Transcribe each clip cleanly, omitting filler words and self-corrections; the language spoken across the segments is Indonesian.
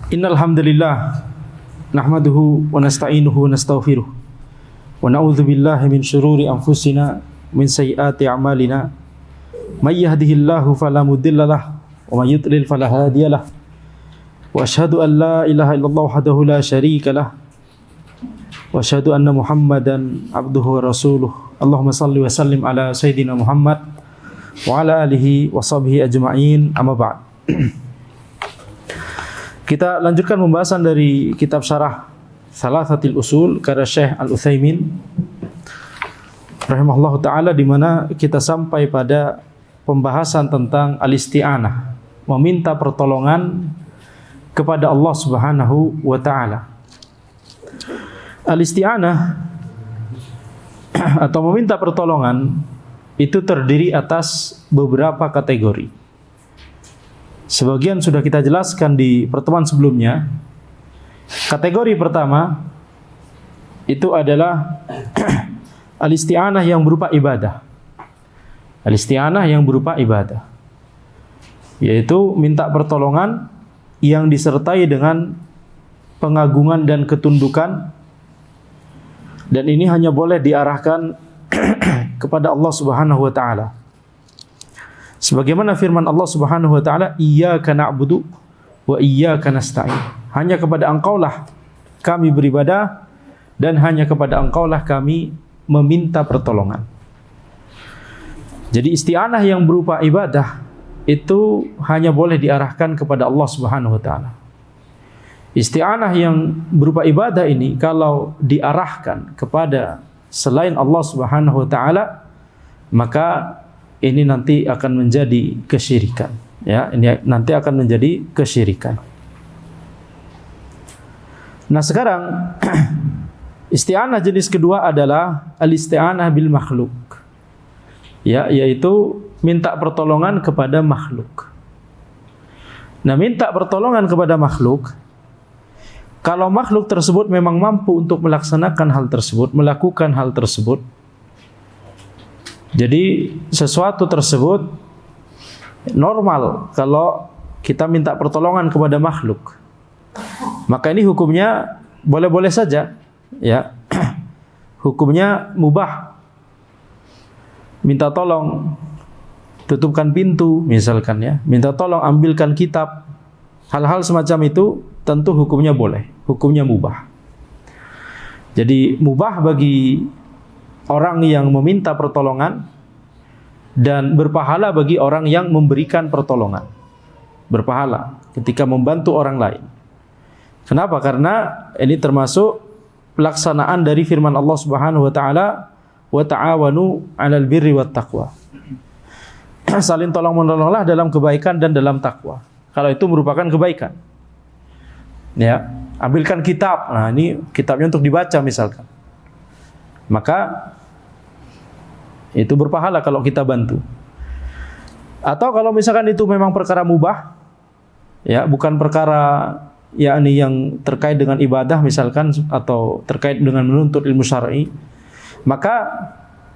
Innal hamdalillah nahmaduhu wa nasta'inuhu wa nastaghfiruh wa na'udzu billahi min syururi anfusina min sayyiati a'malina may yahdihillahu fala mudhillalah wa may yudlil fala hadiyalah wa asyhadu an la ilaha illallah wahdahu la syarikalah wa asyhadu anna Muhammadan abduhu wa rasuluh. Allahumma shalli wa sallim ala sayyidina Muhammad wa ala alihi wa sahbihi ajma'in, amma ba'd. Kita lanjutkan pembahasan dari kitab syarah Thalathatil Usul karya Syekh Al-Utsaimin rahimahullahu taala, di mana kita sampai pada pembahasan tentang al-isti'anah, meminta pertolongan kepada Allah Subhanahu wa taala. Al-isti'anah atau meminta pertolongan itu terdiri atas beberapa kategori. Sebagian sudah kita jelaskan di pertemuan sebelumnya. Kategori pertama itu adalah al-isti'anah yang berupa ibadah. Al-isti'anah yang berupa ibadah, yaitu minta pertolongan yang disertai dengan pengagungan dan ketundukan, dan ini hanya boleh diarahkan kepada Allah Subhanahu wa taala. Sebagaimana firman Allah Subhanahu wa taala, iyyaka na'budu wa iyyaka nasta'in. Hanya kepada Engkaulah kami beribadah dan hanya kepada Engkaulah kami meminta pertolongan. Jadi isti'anah yang berupa ibadah itu hanya boleh diarahkan kepada Allah Subhanahu wa taala. Isti'anah yang berupa ibadah ini kalau diarahkan kepada selain Allah Subhanahu wa taala, maka ini nanti akan menjadi kesyirikan. Ya, ini nanti akan menjadi kesyirikan. Nah, sekarang isti'anah jenis kedua adalah al-isti'anah bil makhluk. Ya, yaitu minta pertolongan kepada makhluk. Nah, minta pertolongan kepada makhluk, kalau makhluk tersebut memang mampu untuk melaksanakan hal tersebut, melakukan hal tersebut, jadi sesuatu tersebut normal kalau kita minta pertolongan kepada makhluk, maka ini hukumnya boleh-boleh saja, ya. Hukumnya mubah. Minta tolong tutupkan pintu misalkan, ya. Minta tolong ambilkan kitab. Hal-hal semacam itu tentu hukumnya boleh, hukumnya mubah. Jadi mubah bagi orang yang meminta pertolongan dan berpahala bagi orang yang memberikan pertolongan. Berpahala ketika membantu orang lain. Kenapa? Karena ini termasuk pelaksanaan dari firman Allah Subhanahu wa taala, wa ta'awanu 'alal birri wat taqwa. Saling tolong-menolonglah dalam kebaikan dan dalam takwa. Kalau itu merupakan kebaikan. Ya, ambilkan kitab. Nah, ini kitabnya untuk dibaca misalkan. Maka itu berpahala kalau kita bantu. Atau kalau misalkan itu memang perkara mubah, ya, bukan perkara yakni yang terkait dengan ibadah misalkan, atau terkait dengan menuntut ilmu syar'i, maka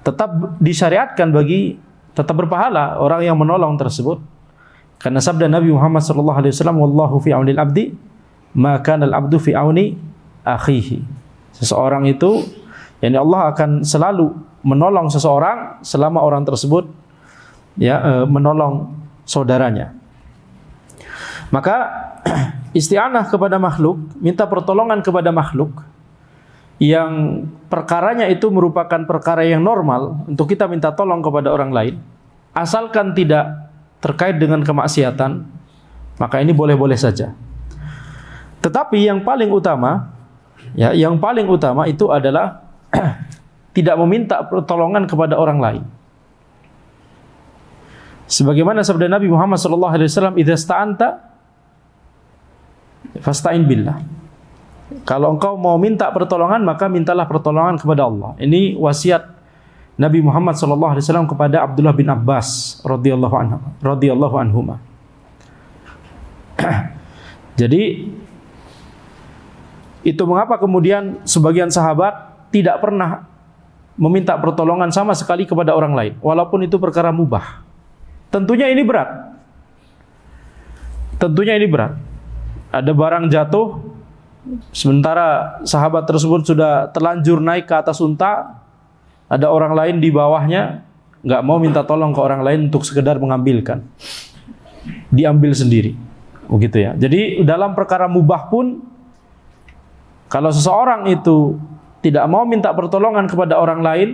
tetap disyariatkan bagi, tetap berpahala orang yang menolong tersebut. Karena sabda Nabi Muhammad sallallahu alaihi wasallam, wallahu fi aunil abdi ma kana al abdu fi auni akhihi. Seseorang itu, yani Allah akan selalu menolong seseorang selama orang tersebut, ya, menolong saudaranya. Maka isti'anah kepada makhluk, minta pertolongan kepada makhluk yang perkaranya itu merupakan perkara yang normal untuk kita minta tolong kepada orang lain, asalkan tidak terkait dengan kemaksiatan, maka ini boleh-boleh saja. Tetapi yang paling utama, ya, yang paling utama itu adalah tidak meminta pertolongan kepada orang lain. Sebagaimana sabda Nabi Muhammad SAW, idza sta'anta fasta'in billah. Kalau engkau mau minta pertolongan, maka mintalah pertolongan kepada Allah. Ini wasiat Nabi Muhammad SAW kepada Abdullah bin Abbas radhiyallahu anhuma. Jadi itu mengapa kemudian sebagian sahabat tidak pernah meminta pertolongan sama sekali kepada orang lain, walaupun itu perkara mubah. Tentunya ini berat. ada barang jatuh, sementara sahabat tersebut sudah terlanjur naik ke atas unta, ada orang lain di bawahnya, nggak mau minta tolong ke orang lain untuk sekedar mengambilkan, diambil sendiri, begitu ya. Jadi dalam perkara mubah pun, kalau seseorang itu tidak mau minta pertolongan kepada orang lain,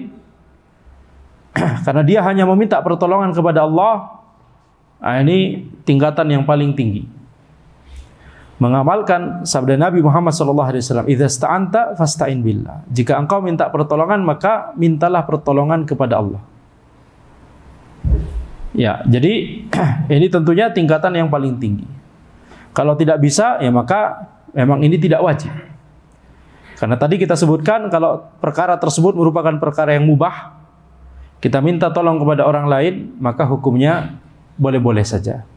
karena dia hanya meminta pertolongan kepada Allah, nah ini tingkatan yang paling tinggi. Mengamalkan sabda Nabi Muhammad SAW, "Idza sta'anta fasta'in billah." Jika engkau minta pertolongan, maka mintalah pertolongan kepada Allah. Ya, jadi ini tentunya tingkatan yang paling tinggi. Kalau tidak bisa, ya maka memang ini tidak wajib. Karena tadi kita sebutkan kalau perkara tersebut merupakan perkara yang mubah, kita minta tolong kepada orang lain, maka hukumnya boleh-boleh saja.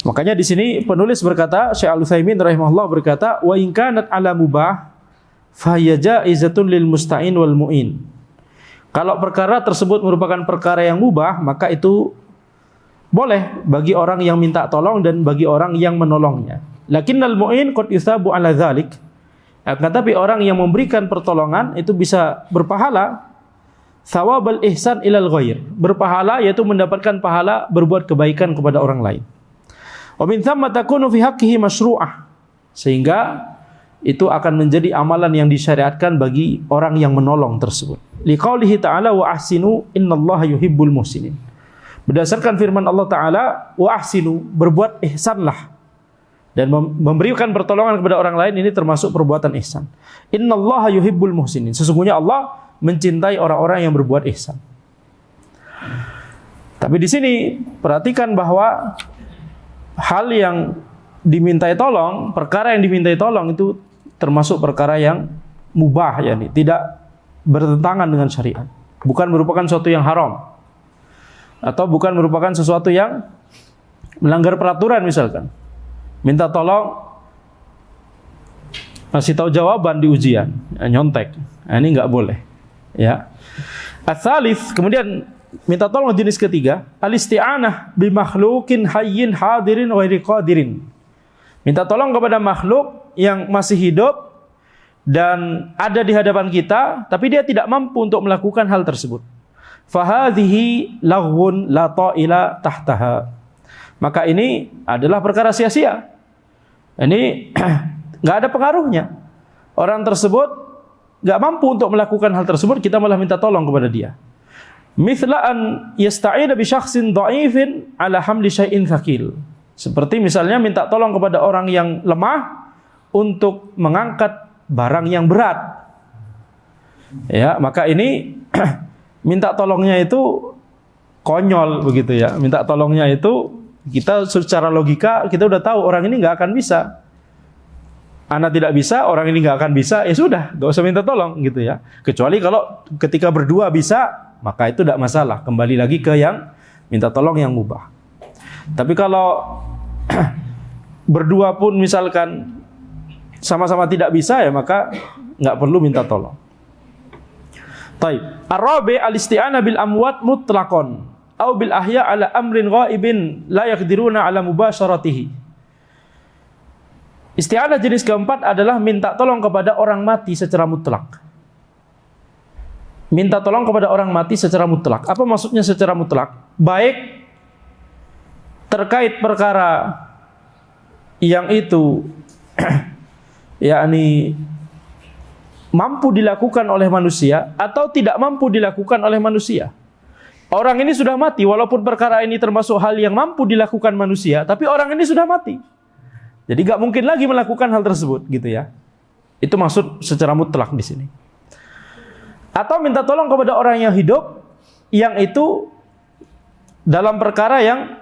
Makanya di sini penulis berkata, Syekh Al-Utsaimin rahimahullah berkata, "Wa in kanat 'ala mubah fa hiya jaizatun lil musta'in wal mu'in." Kalau perkara tersebut merupakan perkara yang mubah, maka itu boleh bagi orang yang minta tolong dan bagi orang yang menolongnya. Lakinnal mu'in qad yusabu 'ala dzalik. Tetapi orang yang memberikan pertolongan itu bisa berpahala thawabul ihsan ilal ghair, berpahala yaitu mendapatkan pahala berbuat kebaikan kepada orang lain. Wa min thamma takunu fi haqqihi masyru'ah, sehingga itu akan menjadi amalan yang disyariatkan bagi orang yang menolong tersebut. Liqaulihi ta'ala wa ahsinu innallaha yuhibbul muhsinin. Berdasarkan firman Allah Ta'ala, wa ahsinu, berbuat ihsanlah. Dan memberikan pertolongan kepada orang lain ini termasuk perbuatan ihsan. Innallaha yuhibbul muhsinin. Sesungguhnya Allah mencintai orang-orang yang berbuat ihsan. Tapi di sini perhatikan bahwa hal yang dimintai tolong, perkara yang dimintai tolong itu termasuk perkara yang mubah, yakni tidak bertentangan dengan syariat. Bukan merupakan sesuatu yang haram. Atau bukan merupakan sesuatu yang melanggar peraturan misalkan. Minta tolong kasih tahu jawaban di ujian, nyontek. Nah, ini enggak boleh. Ya. Ats-tsalits, kemudian minta tolong jenis ketiga, al-isti'anah bi makhluqin hayyin hadirin ghairi qadirin. Minta tolong kepada makhluk yang masih hidup dan ada di hadapan kita, tapi dia tidak mampu untuk melakukan hal tersebut. Fa hadhihi laghun la ta'ila tahtaha. Maka ini adalah perkara sia-sia. Ini enggak ada pengaruhnya. Orang tersebut gak mampu untuk melakukan hal tersebut, kita malah minta tolong kepada dia. Mithla an yasta'ina bi syakhsin dha'ifin ala hamli syai'in thaqil. Seperti misalnya minta tolong kepada orang yang lemah untuk mengangkat barang yang berat. Ya, maka ini minta tolongnya itu konyol begitu ya. Minta tolongnya itu kita secara logika kita udah tahu orang ini nggak akan bisa. Anak tidak bisa, orang ini nggak akan bisa, ya sudah, nggak usah minta tolong gitu ya. Kecuali kalau ketika berdua bisa, maka itu tidak masalah. Kembali lagi ke yang minta tolong yang mubah. Tapi kalau berdua pun misalkan sama-sama tidak bisa, ya maka nggak perlu minta tolong. Taib. Ar-rabi' al-isti'anah bil amwat mutlaqan au bil ahya ala amrin ghaibin la yaqdiruna ala mubasharatihi. Isti'anah jenis keempat adalah minta tolong kepada orang mati secara mutlak. Minta tolong kepada orang mati secara mutlak. Apa maksudnya secara mutlak? Baik terkait perkara yang itu yakni mampu dilakukan oleh manusia atau tidak mampu dilakukan oleh manusia. Orang ini sudah mati, walaupun perkara ini termasuk hal yang mampu dilakukan manusia, tapi orang ini sudah mati. Jadi gak mungkin lagi melakukan hal tersebut, gitu ya. Itu maksud secara mutlak di sini. Atau minta tolong kepada orang yang hidup, yang itu dalam perkara yang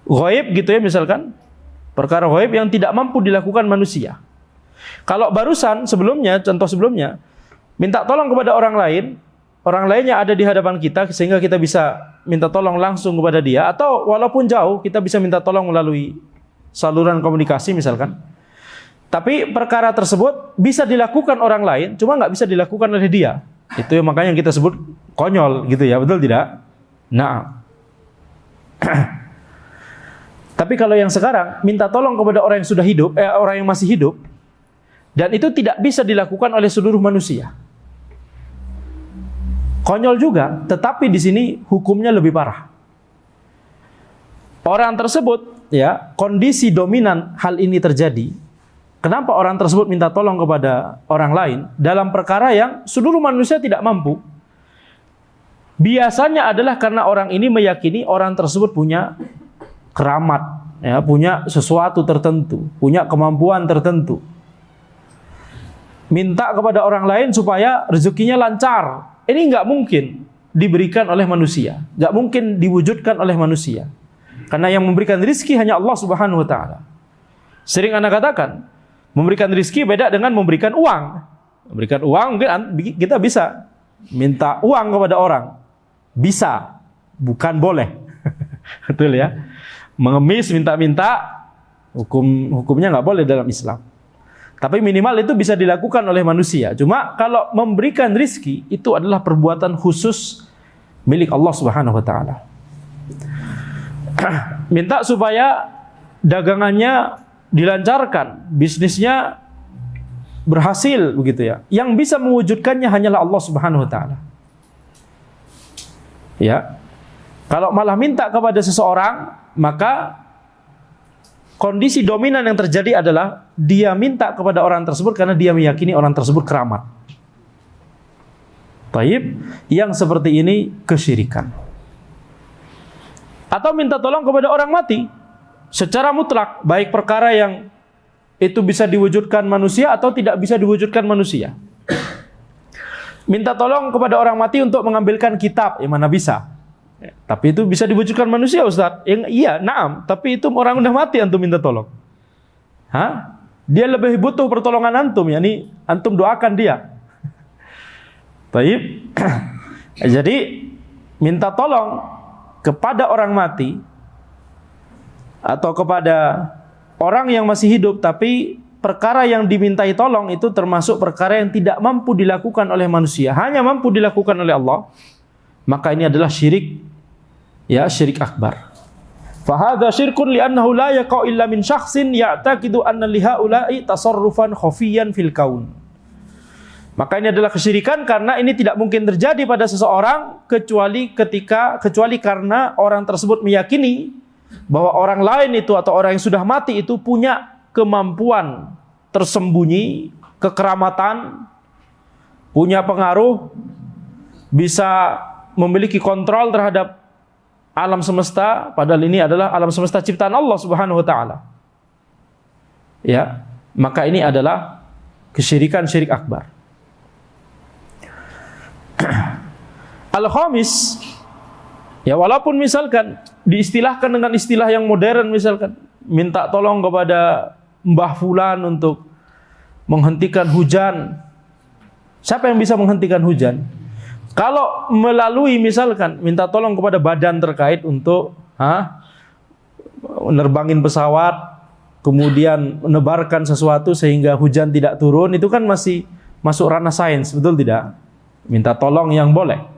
ghaib, gitu ya misalkan, perkara ghaib yang tidak mampu dilakukan manusia. Kalau barusan sebelumnya, contoh sebelumnya, minta tolong kepada orang lainnya ada di hadapan kita sehingga kita bisa minta tolong langsung kepada dia, atau walaupun jauh kita bisa minta tolong melalui saluran komunikasi misalkan. Tapi perkara tersebut bisa dilakukan orang lain, cuma nggak bisa dilakukan oleh dia. Itu yang makanya kita sebut konyol gitu ya, betul tidak? Nah. Tapi Tapi kalau yang sekarang minta tolong kepada orang yang sudah hidup, orang yang masih hidup, dan itu tidak bisa dilakukan oleh seluruh manusia. Konyol juga, tetapi di sini hukumnya lebih parah. Orang tersebut, ya, kondisi dominan hal ini terjadi. Kenapa orang tersebut minta tolong kepada orang lain dalam perkara yang seluruh manusia tidak mampu? Biasanya adalah karena orang ini meyakini orang tersebut punya keramat, ya, punya sesuatu tertentu, punya kemampuan tertentu. Minta kepada orang lain supaya rezekinya lancar. Ini nggak mungkin diberikan oleh manusia, nggak mungkin diwujudkan oleh manusia. Karena yang memberikan rezeki hanya Allah Subhanahu wa taala. Sering Anda katakan, memberikan rezeki beda dengan memberikan uang. Memberikan uang mungkin kita bisa minta uang kepada orang. Bisa, bukan boleh. Betul ya? Mengemis minta-minta hukumnya nggak boleh dalam Islam. Tapi minimal itu bisa dilakukan oleh manusia. Cuma kalau memberikan rizki itu adalah perbuatan khusus milik Allah Subhanahu wa taala. Minta supaya dagangannya dilancarkan, bisnisnya berhasil begitu ya. Yang bisa mewujudkannya hanyalah Allah Subhanahu wa taala. Ya. Kalau malah minta kepada seseorang, maka kondisi dominan yang terjadi adalah dia minta kepada orang tersebut karena dia meyakini orang tersebut keramat. Taib, yang seperti ini kesyirikan. Atau minta tolong kepada orang mati secara mutlak, baik perkara yang itu bisa diwujudkan manusia atau tidak bisa diwujudkan manusia. Minta tolong kepada orang mati untuk mengambilkan kitab, yang mana bisa. Tapi itu bisa diwujudkan manusia, Ustaz. Yang iya, naam. Tapi itu orang udah mati antum minta tolong. Hah? Dia lebih butuh pertolongan antum, yakni antum doakan dia. Baik. Jadi minta tolong kepada orang mati atau kepada orang yang masih hidup, tapi perkara yang dimintai tolong itu termasuk perkara yang tidak mampu dilakukan oleh manusia, hanya mampu dilakukan oleh Allah. Maka ini adalah syirik, ya, syirik akbar. Fahadha syirkun li'annahu la yaqa'u illa min syakhsin ya'taqidu anna lihaula'i tasarrufan khafiyan fil kaun. Maka ini adalah kesyirikan karena ini tidak mungkin terjadi pada seseorang kecuali karena orang tersebut meyakini bahwa orang lain itu atau orang yang sudah mati itu punya kemampuan tersembunyi, kekeramatan, punya pengaruh, bisa memiliki kontrol terhadap alam semesta, padahal ini adalah alam semesta ciptaan Allah Subhanahu wa taala. Ya, maka ini adalah kesyirikan, syirik akbar. Al-khamis, ya, walaupun misalkan diistilahkan dengan istilah yang modern, misalkan minta tolong kepada Mbah Fulan untuk menghentikan hujan. Siapa yang bisa menghentikan hujan? Kalau melalui misalkan minta tolong kepada badan terkait untuk menerbangin pesawat, kemudian menebarkan sesuatu sehingga hujan tidak turun, itu kan masih masuk ranah sains, betul tidak? Minta tolong yang boleh.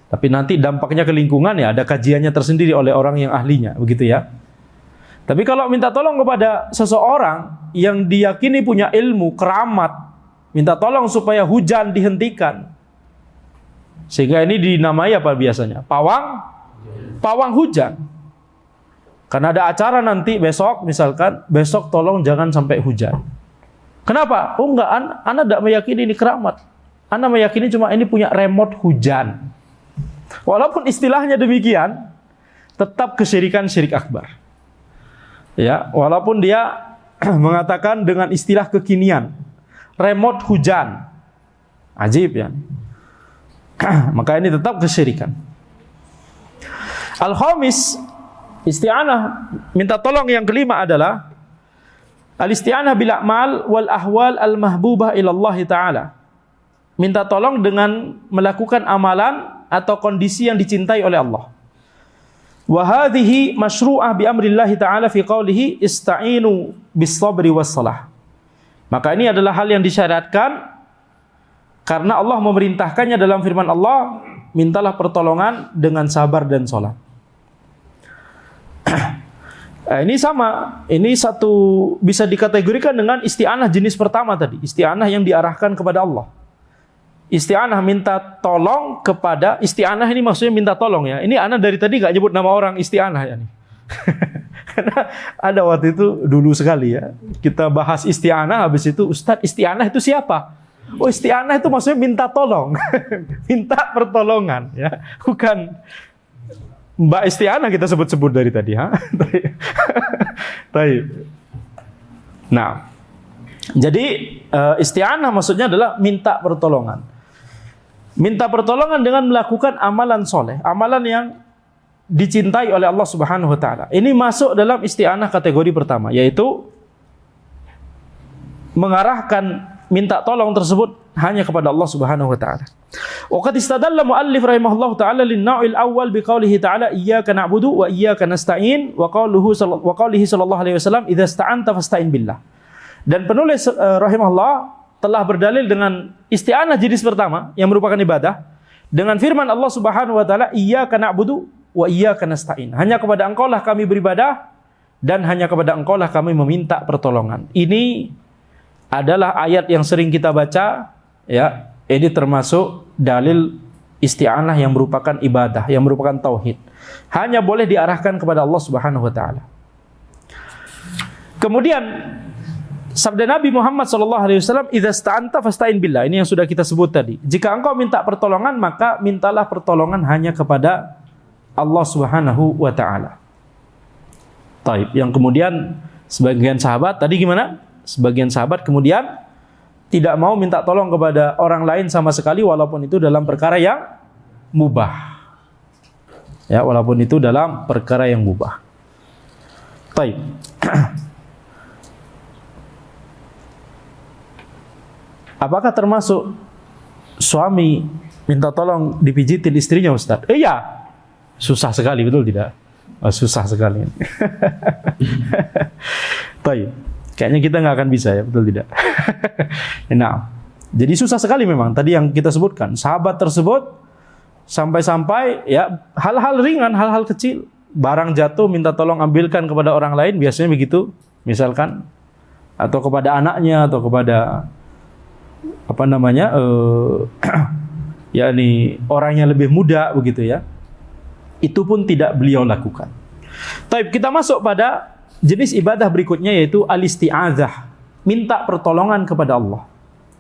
Tapi nanti dampaknya ke lingkungan, ya ada kajiannya tersendiri oleh orang yang ahlinya, begitu ya. Tapi kalau minta tolong kepada seseorang yang diyakini punya ilmu, keramat, minta tolong supaya hujan dihentikan. Sehingga ini dinamai apa biasanya? Pawang hujan. Karena ada acara nanti besok, misalkan, besok tolong jangan sampai hujan. Kenapa? Oh enggak, Anda tidak meyakini ini keramat. Anda meyakini cuma ini punya remote hujan. Walaupun istilahnya demikian, tetap kesyirikan, syirik akbar. Ya, walaupun dia mengatakan dengan istilah kekinian, remote hujan. Ajib ya. Maka ini tetap kesyirikan. Al-khamis, isti'anah, minta tolong yang kelima adalah al-isti'anah bil a'mal wal ahwal al-mahbubah ila Allah Ta'ala. Minta tolong dengan melakukan amalan atau kondisi yang dicintai oleh Allah. Wa hadhihi masyru'ah bi amrillah ta'ala fi qawlihi ista'inu bis sabri was salah. Maka ini adalah hal yang disyariatkan karena Allah memerintahkannya dalam firman Allah, mintalah pertolongan dengan sabar dan salat. Ini sama, ini satu bisa dikategorikan dengan isti'anah jenis pertama tadi, isti'anah yang diarahkan kepada Allah. Isti'anah minta tolong kepada, isti'anah ini maksudnya minta tolong ya. Ini ana dari tadi gak nyebut nama orang isti'anah ya nih. Karena ada waktu itu dulu sekali ya, kita bahas isti'anah, habis itu Ustadz isti'anah itu siapa? Oh isti'anah itu maksudnya minta tolong, minta pertolongan ya, bukan Mbak Isti'anah kita sebut-sebut dari tadi, ha? Nah, jadi isti'anah maksudnya adalah minta pertolongan. Minta pertolongan dengan melakukan amalan soleh, amalan yang dicintai oleh Allah Subhanahu wa taala. Ini masuk dalam isti'anah kategori pertama, yaitu mengarahkan minta tolong tersebut hanya kepada Allah Subhanahu wa taala. Wa qad istadalla muallif rahimahullahu taala lin-naw'il awwal biqaulihi ta'ala iyyaka na'budu wa iyyaka nasta'in wa qaulihi sallallahu alaihi wasallam idza sta'anta fasta'in billah. Dan penulis rahimahullah telah berdalil dengan isti'anah jenis pertama yang merupakan ibadah dengan firman Allah Subhanahu wa taala iyyaka na'budu wa iyyaka nasta'in. Hanya kepada Engkaulah kami beribadah dan hanya kepada Engkaulah kami meminta pertolongan. Ini adalah ayat yang sering kita baca ya. Ini termasuk dalil isti'anah yang merupakan ibadah, yang merupakan tauhid. Hanya boleh diarahkan kepada Allah Subhanahu wa taala. Kemudian sabda Nabi Muhammad sallallahu alaihi wasallam, "Idza sta'anta fasta'in billah." Ini yang sudah kita sebut tadi. Jika engkau minta pertolongan, maka mintalah pertolongan hanya kepada Allah Subhanahu wa taala. Taib. Yang kemudian sebagian sahabat tadi gimana? Sebagian sahabat kemudian tidak mau minta tolong kepada orang lain sama sekali walaupun itu dalam perkara yang mubah. Ya, walaupun itu dalam perkara yang mubah. Baik. Apakah termasuk suami minta tolong dipijitin istrinya, Ustaz? Iya. Susah sekali, betul tidak? Oh, susah sekali. Baik. Kayaknya kita nggak akan bisa ya, betul tidak? Nah, jadi susah sekali memang. Tadi yang kita sebutkan, sahabat tersebut sampai-sampai ya hal-hal ringan, hal-hal kecil, barang jatuh minta tolong ambilkan kepada orang lain, biasanya begitu, misalkan, atau kepada anaknya atau kepada apa namanya, yakni orang yang lebih muda begitu ya. Itu pun tidak beliau lakukan. Taib, kita masuk pada jenis ibadah berikutnya yaitu al-isti'adzah, minta pertolongan kepada Allah.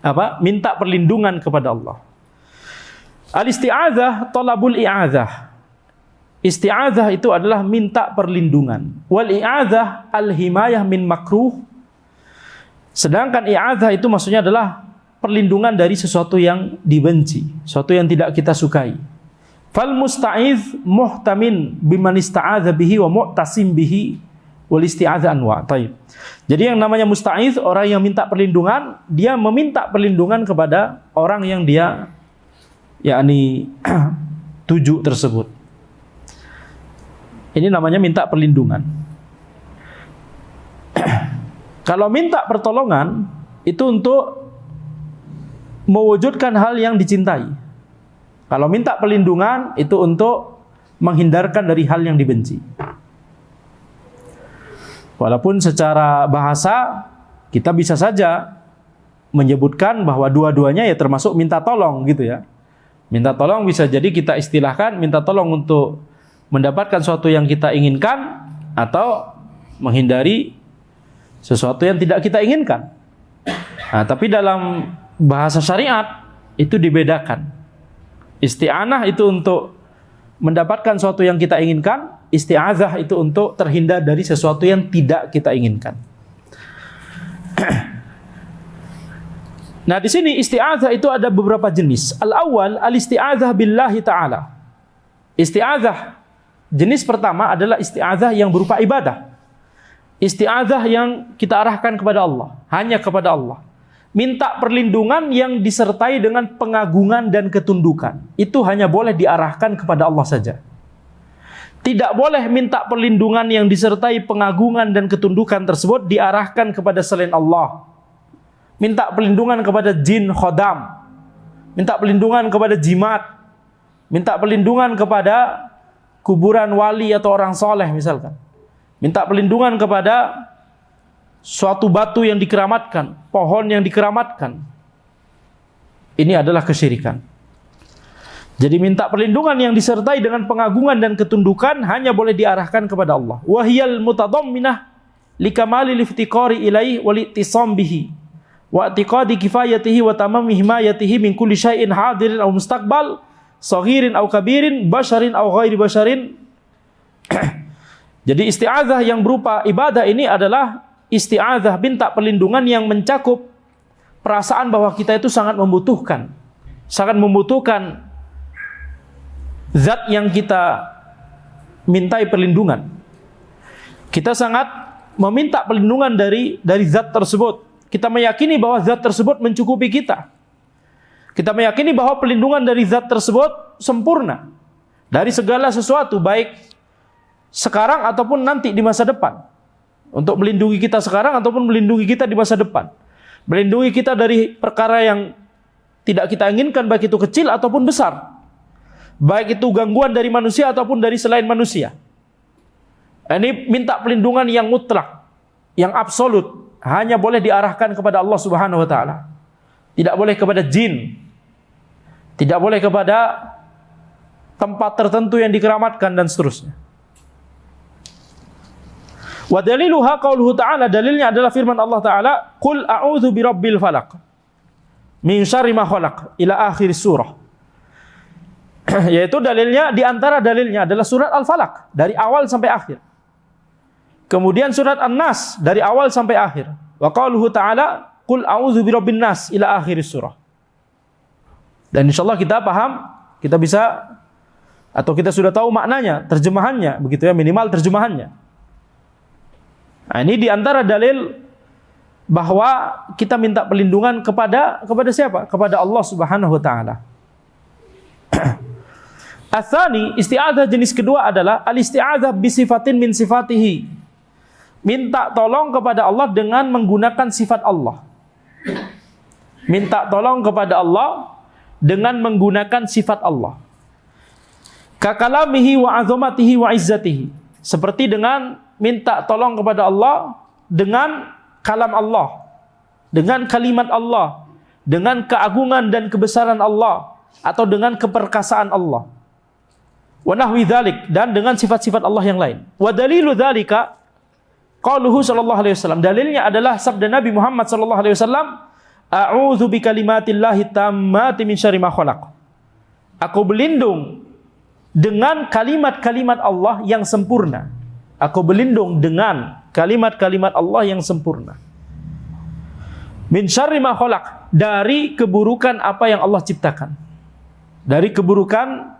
Apa? Minta perlindungan kepada Allah. Al-isti'adzah talabul i'adzah. Isti'adzah itu adalah minta perlindungan. Wal i'adzah al-himayah min makruh. Sedangkan i'adzah itu maksudnya adalah perlindungan dari sesuatu yang dibenci, sesuatu yang tidak kita sukai. Fal musta'iz muhtamin biman ista'adza bihi wa mu'tasim bihi wal isti'adzah anwa. Taib. Jadi yang namanya musta'iz, orang yang minta perlindungan, dia meminta perlindungan kepada orang yang dia yakni tuju tersebut. Ini namanya minta perlindungan. Kalau minta pertolongan itu untuk mewujudkan hal yang dicintai. Kalau minta perlindungan itu untuk menghindarkan dari hal yang dibenci. Walaupun secara bahasa kita bisa saja menyebutkan bahwa dua-duanya ya termasuk minta tolong gitu ya. Minta tolong bisa jadi kita istilahkan minta tolong untuk mendapatkan sesuatu yang kita inginkan atau menghindari sesuatu yang tidak kita inginkan. Nah, tapi dalam bahasa syariat itu dibedakan. Isti'anah itu untuk mendapatkan sesuatu yang kita inginkan, isti'adzah itu untuk terhindar dari sesuatu yang tidak kita inginkan. Nah, di sini isti'adzah itu ada beberapa jenis. Al-awwal al-isti'adzah billahi ta'ala. Isti'adzah jenis pertama adalah isti'adzah yang berupa ibadah. Isti'adzah yang kita arahkan kepada Allah, hanya kepada Allah. Minta perlindungan yang disertai dengan pengagungan dan ketundukan. Itu hanya boleh diarahkan kepada Allah saja. Tidak boleh minta perlindungan yang disertai pengagungan dan ketundukan tersebut diarahkan kepada selain Allah. Minta perlindungan kepada jin khodam, minta perlindungan kepada jimat, minta perlindungan kepada kuburan wali atau orang soleh misalkan, minta perlindungan kepada suatu batu yang dikeramatkan, pohon yang dikeramatkan, ini adalah kesyirikan. Jadi minta perlindungan yang disertai dengan pengagungan dan ketundukan hanya boleh diarahkan kepada Allah. Wahiyal mutadamminah likamali liftiqari ilaihi wal ittisam bihi wa i'tiqadi kifayatihi wa tamami himayatihi min kulli syai'in hadirin aw mustaqbal, saghirin aw kabirin, basyarin aw ghairi basyarin. Jadi isti'adzah yang berupa ibadah ini adalah isti'adzah, minta perlindungan yang mencakup perasaan bahwa kita itu sangat membutuhkan zat yang kita mintai perlindungan. Kita sangat meminta perlindungan dari zat tersebut. Kita meyakini bahwa zat tersebut mencukupi kita. Kita meyakini bahwa perlindungan dari zat tersebut sempurna dari segala sesuatu, baik sekarang ataupun nanti di masa depan. Untuk melindungi kita sekarang ataupun melindungi kita di masa depan. Melindungi kita dari perkara yang tidak kita inginkan, baik itu kecil ataupun besar. Baik itu gangguan dari manusia ataupun dari selain manusia. Ini minta perlindungan yang mutlak, yang absolut, hanya boleh diarahkan kepada Allah Subhanahu wa taala. Tidak boleh kepada jin. Tidak boleh kepada tempat tertentu yang dikeramatkan dan seterusnya. Wa daliluha qauluhu ta'ala, dalilnya adalah firman Allah taala, "Qul a'udzu birabbil falaq min syarri ma khalaq" ila akhir surah. Yaitu dalilnya, di antara dalilnya adalah surat Al-Falaq dari awal sampai akhir. Kemudian surat An-Nas dari awal sampai akhir. Wa qauluhu ta'ala, "Qul a'udzu birabbin nas" ila akhir surah. Dan insyaallah kita paham, kita bisa atau kita sudah tahu maknanya, terjemahannya, begitu ya, minimal terjemahannya. Nah, ini di antara dalil bahwa kita minta perlindungan kepada siapa? Kepada Allah Subhanahu wa taala. Atsani, isti'adzah jenis kedua adalah al-isti'adzah bi sifatin min sifatihi. Minta tolong kepada Allah dengan menggunakan sifat Allah. Minta tolong kepada Allah dengan menggunakan sifat Allah. Ka kalamihi wa 'azamatihi wa 'izzatihi. Seperti dengan minta tolong kepada Allah dengan kalam Allah, dengan kalimat Allah, dengan keagungan dan kebesaran Allah, atau dengan keperkasaan Allah. Wa nahwi dzalik, dan dengan sifat-sifat Allah yang lain. Wa dalilu dzalika qauluhu sallallahu alaihi wasallam. Dalilnya adalah sabda Nabi Muhammad sallallahu alaihi wasallam, "A'udzu bikalimatillahi tammati min syarri ma khalaq." Aku berlindung dengan kalimat-kalimat Allah yang sempurna. Aku berlindung dengan kalimat-kalimat Allah yang sempurna. Min syarri ma khalaq, dari keburukan apa yang Allah ciptakan. Dari keburukan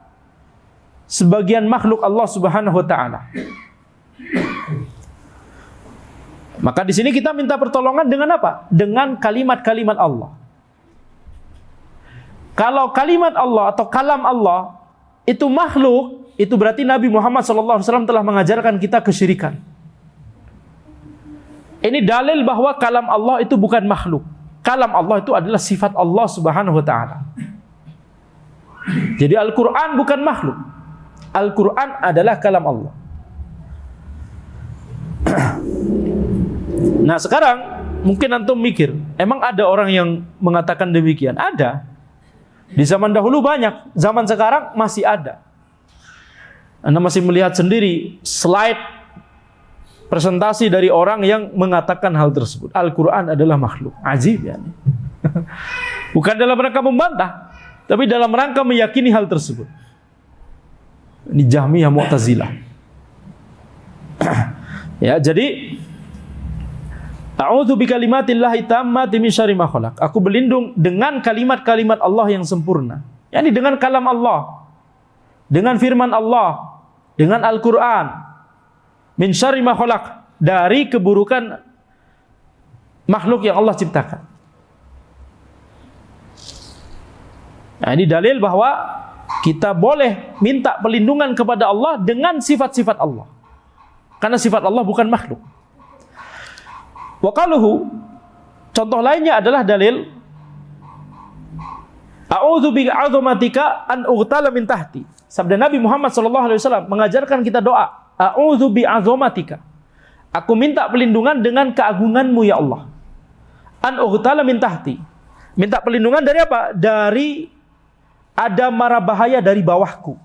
sebagian makhluk Allah Subhanahu wa taala. Maka di sini kita minta pertolongan dengan apa? Dengan kalimat-kalimat Allah. Kalau kalimat Allah atau kalam Allah itu makhluk, itu berarti Nabi Muhammad SAW telah mengajarkan kita kesyirikan. Ini dalil bahwa kalam Allah itu bukan makhluk. Kalam Allah itu adalah sifat Allah Subhanahu wa taala. Jadi Al-Quran bukan makhluk. Al-Quran adalah kalam Allah. Nah sekarang mungkin antum mikir, emang ada orang yang mengatakan demikian? Ada. Di zaman dahulu banyak, zaman sekarang masih ada. Anda masih melihat sendiri slide presentasi dari orang yang mengatakan hal tersebut. Al-Quran adalah makhluk. Ajib ya. Bukan dalam rangka membantah, tapi dalam rangka meyakini hal tersebut. Ini Jahmiyah Mu'tazilah. Ya, jadi a'udzu bikalimatillahi tammati min syarri ma khalaq. Aku berlindung dengan kalimat-kalimat Allah yang sempurna. Yani dengan kalam Allah, dengan firman Allah, dengan Al-Quran. Min syarri ma khalaq, dari keburukan makhluk yang Allah ciptakan. Nah, ini dalil bahwa kita boleh minta perlindungan kepada Allah dengan sifat-sifat Allah. Karena sifat Allah bukan makhluk. Wa qaluhu, contoh lainnya adalah dalil a'udzu bi'azamatika an ughtala min tahti. Sabda Nabi Muhammad SAW mengajarkan kita doa, a'udzu bi'azamatika. Aku minta perlindungan dengan keagungan-Mu ya Allah. An ughtala min tahti. Minta perlindungan dari apa? Dari ada mara bahaya dari bawahku.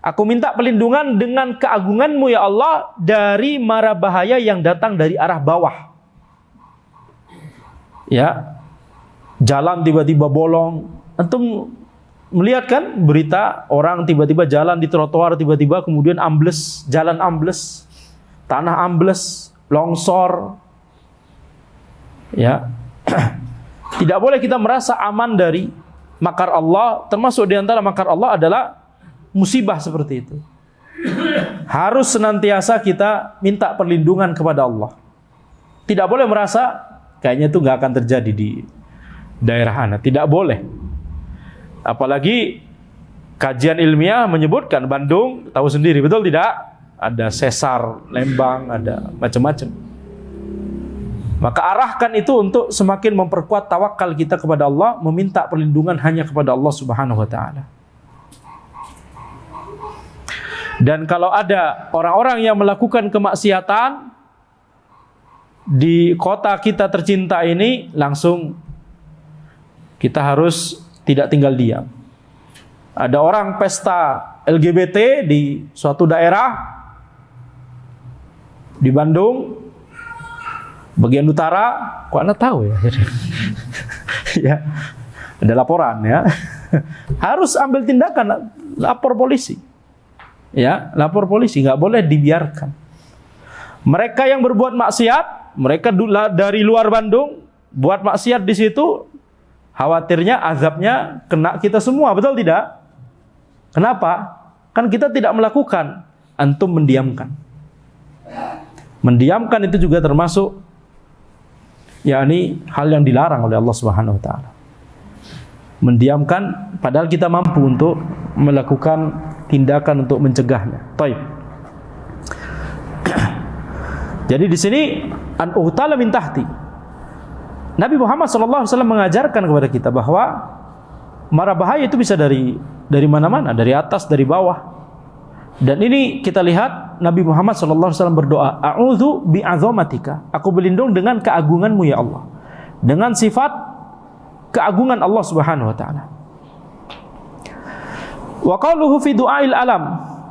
Aku minta perlindungan dengan keagungan-Mu ya Allah dari mara bahaya yang datang dari arah bawah. Ya. Jalan tiba-tiba bolong. Antum melihat kan berita orang tiba-tiba jalan di trotoar, tiba-tiba kemudian ambles, jalan ambles, tanah ambles, longsor. Ya. Tidak boleh kita merasa aman dari makar Allah. Termasuk di antara makar Allah adalah musibah seperti itu. Harus senantiasa kita minta perlindungan kepada Allah. Tidak boleh merasa kayaknya itu nggak akan terjadi di daerah Anda. Tidak boleh. Apalagi kajian ilmiah menyebutkan Bandung, tahu sendiri, betul tidak? Ada sesar, Lembang, ada macam-macam. Maka arahkan itu untuk semakin memperkuat tawakal kita kepada Allah, meminta perlindungan hanya kepada Allah Subhanahu wa taala. Dan kalau ada orang-orang yang melakukan kemaksiatan di kota kita tercinta ini, langsung kita harus tidak tinggal diam. Ada orang pesta LGBT di suatu daerah di Bandung bagian utara, kok Anda tahu ya? Ya, ada laporan ya. Harus ambil tindakan, lapor polisi. Ya, lapor polisi, nggak boleh dibiarkan. Mereka yang berbuat maksiat, mereka dari luar Bandung buat maksiat di situ, khawatirnya azabnya kena kita semua, betul tidak? Kenapa? Kan kita tidak melakukan, antum mendiamkan. Mendiamkan itu juga termasuk yakni hal yang dilarang oleh Allah Subhanahu wa taala. Mendiamkan padahal kita mampu untuk melakukan tindakan untuk mencegahnya. Baik. Jadi di sini an ughtala min tahti. Nabi Muhammad SAW mengajarkan kepada kita bahwa mara bahaya itu bisa dari mana-mana, dari atas, dari bawah. Dan ini kita lihat Nabi Muhammad SAW berdoa, A'udzu bi'azamatika. Aku berlindung dengan keagungan-Mu ya Allah. Dengan sifat keagungan Allah Subhanahu wa taala. Wa qaluhu fi du'ail alam.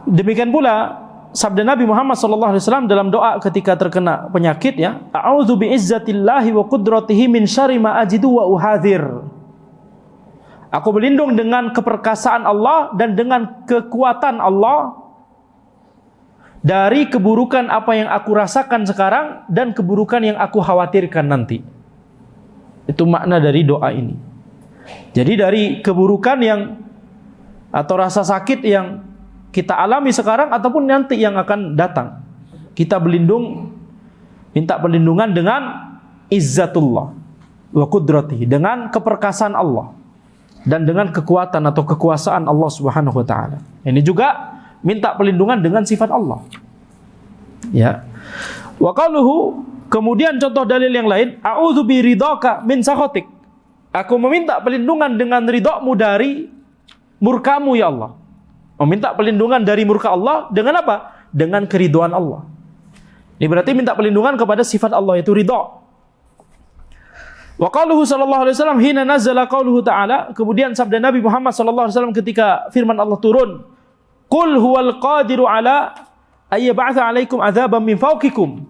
Demikian pula sabda Nabi Muhammad SAW dalam doa ketika terkena penyakit ya, A'udzu bi'izzatillahi wa qudratihi min syarri ma ajidu wa uhadzir. Aku berlindung dengan keperkasaan Allah dan dengan kekuatan Allah dari keburukan apa yang aku rasakan sekarang dan keburukan yang aku khawatirkan nanti. Itu makna dari doa ini. Jadi dari keburukan yang atau rasa sakit yang kita alami sekarang ataupun nanti yang akan datang, kita minta perlindungan dengan izzatullah wa qudratihi, dengan keperkasaan Allah dan dengan kekuatan atau kekuasaan Allah Subhanahu wa taala. Ini juga minta perlindungan dengan sifat Allah. Ya. Wa qaluhu, kemudian contoh dalil yang lain, a'udzu biridhaka min sakhatik. Aku meminta perlindungan dengan ridhamu dari murkamu ya Allah. Meminta perlindungan dari murka Allah dengan apa? Dengan keridhaan Allah. Ini berarti minta perlindungan kepada sifat Allah, yaitu ridha. Wa qaluhu sallallahu alaihi wasallam hina nazala qauluhu ta'ala, kemudian sabda Nabi Muhammad sallallahu alaihi wasallam ketika firman Allah turun, qul huwal qadiru ala ayyab'atha 'alaikum 'adzaban min fawqikum.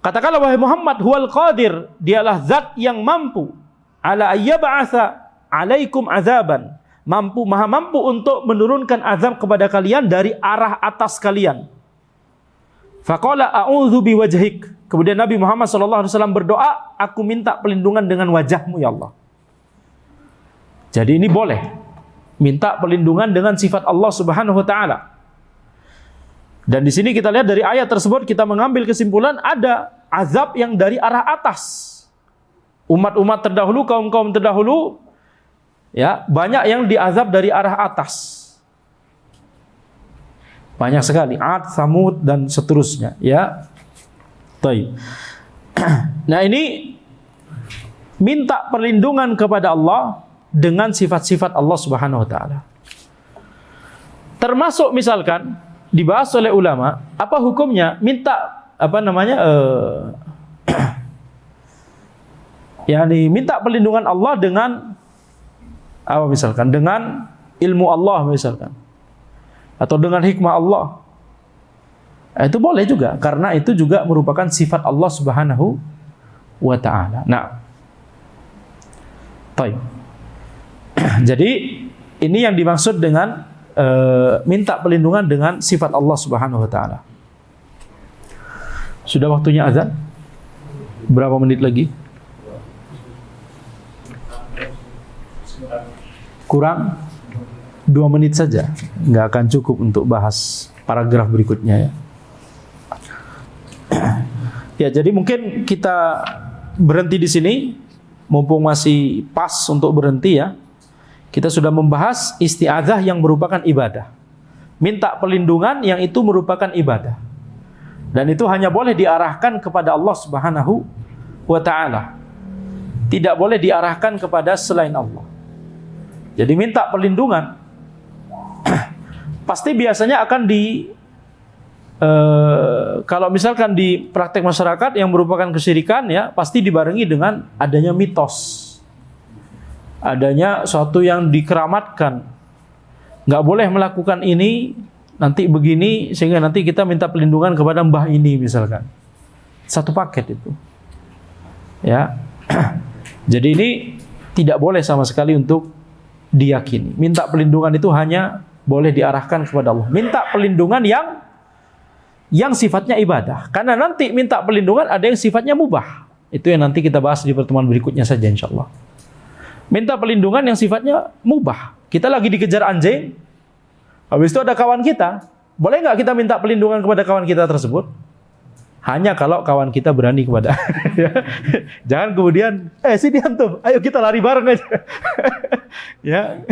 Katakanlah wahai Muhammad, huwal qadir, dialah zat yang mampu, ala ayyab'atha 'alaikum 'adzaban, maha mampu untuk menurunkan azab kepada kalian dari arah atas kalian. Faqala a'udzu biwajhik. Kemudian Nabi Muhammad SAW berdoa, aku minta perlindungan dengan wajahmu ya Allah. Jadi ini boleh minta perlindungan dengan sifat Allah Subhanahu wa taala. Dan di sini kita lihat dari ayat tersebut kita mengambil kesimpulan ada azab yang dari arah atas. Umat-umat terdahulu, kaum-kaum terdahulu ya, banyak yang diazab dari arah atas. Banyak sekali, Ad, Samud dan seterusnya, ya. Baik. Nah, ini minta perlindungan kepada Allah dengan sifat-sifat Allah Subhanahu wa taala. Termasuk misalkan dibahas oleh ulama, apa hukumnya minta yakni minta perlindungan Allah dengan apa misalkan, dengan ilmu Allah misalkan, atau dengan hikmah Allah. Itu boleh juga, karena itu juga merupakan sifat Allah Subhanahu wa ta'ala. Nah, baik. Jadi ini yang dimaksud dengan minta perlindungan dengan sifat Allah Subhanahu wa ta'ala. Sudah waktunya azan? Berapa menit lagi? Kurang 2 menit saja. Nggak akan cukup untuk bahas paragraf berikutnya ya. Ya, jadi mungkin kita berhenti di sini, mumpung masih pas untuk berhenti ya. Kita sudah membahas isti'adzah yang merupakan ibadah. Minta perlindungan yang itu merupakan ibadah. Dan itu hanya boleh diarahkan kepada Allah Subhanahu wa ta'ala. Tidak boleh diarahkan kepada selain Allah. Jadi minta perlindungan pasti biasanya akan kalau misalkan di praktek masyarakat yang merupakan kesyirikan ya, pasti dibarengi dengan adanya mitos, adanya suatu yang dikeramatkan. Nggak boleh melakukan ini, nanti begini, sehingga nanti kita minta perlindungan kepada mbah ini misalkan. Satu paket itu ya. Jadi ini tidak boleh sama sekali untuk diyakini. Minta perlindungan itu hanya boleh diarahkan kepada Allah. Minta perlindungan yang sifatnya ibadah. Karena nanti minta perlindungan ada yang sifatnya mubah. Itu yang nanti kita bahas di pertemuan berikutnya saja insyaallah. Minta perlindungan yang sifatnya mubah. Kita lagi dikejar anjing, habis itu ada kawan kita. Boleh nggak kita minta perlindungan kepada kawan kita tersebut? Hanya kalau kawan kita berani kepada. Jangan kemudian, sini antum, ayo kita lari bareng aja. Ya.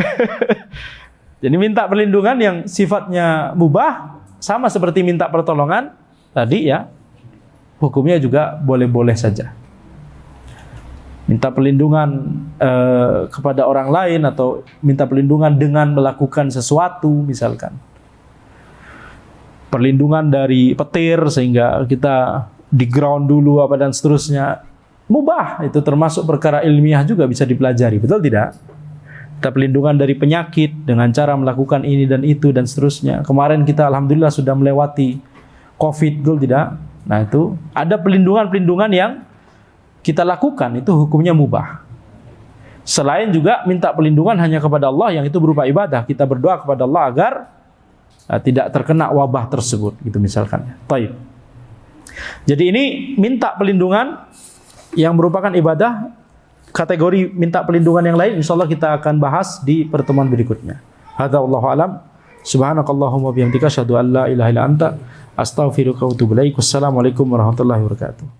Jadi minta perlindungan yang sifatnya mubah, sama seperti minta pertolongan tadi ya, hukumnya juga boleh-boleh saja. Minta perlindungan kepada orang lain atau minta perlindungan dengan melakukan sesuatu misalkan. Perlindungan dari petir sehingga kita di ground dulu apa dan seterusnya. Mubah, itu termasuk perkara ilmiah juga bisa dipelajari, betul tidak? Kita perlindungan dari penyakit dengan cara melakukan ini dan itu dan seterusnya. Kemarin kita alhamdulillah sudah melewati COVID, betul tidak? Nah itu ada perlindungan-perlindungan yang kita lakukan, itu hukumnya mubah. Selain juga minta perlindungan hanya kepada Allah yang itu berupa ibadah. Kita berdoa kepada Allah agar tidak terkena wabah tersebut, gitu misalkan. Baik. Jadi ini minta perlindungan yang merupakan ibadah. Kategori minta perlindungan yang lain insyaallah kita akan bahas di pertemuan berikutnya. Hadza wallahu alam. Subhanakallahumma bihamdika asyhadu an la ilaha illa anta astaghfiruka wa atubu ilaik. Wassalamualaikum warahmatullahi wabarakatuh.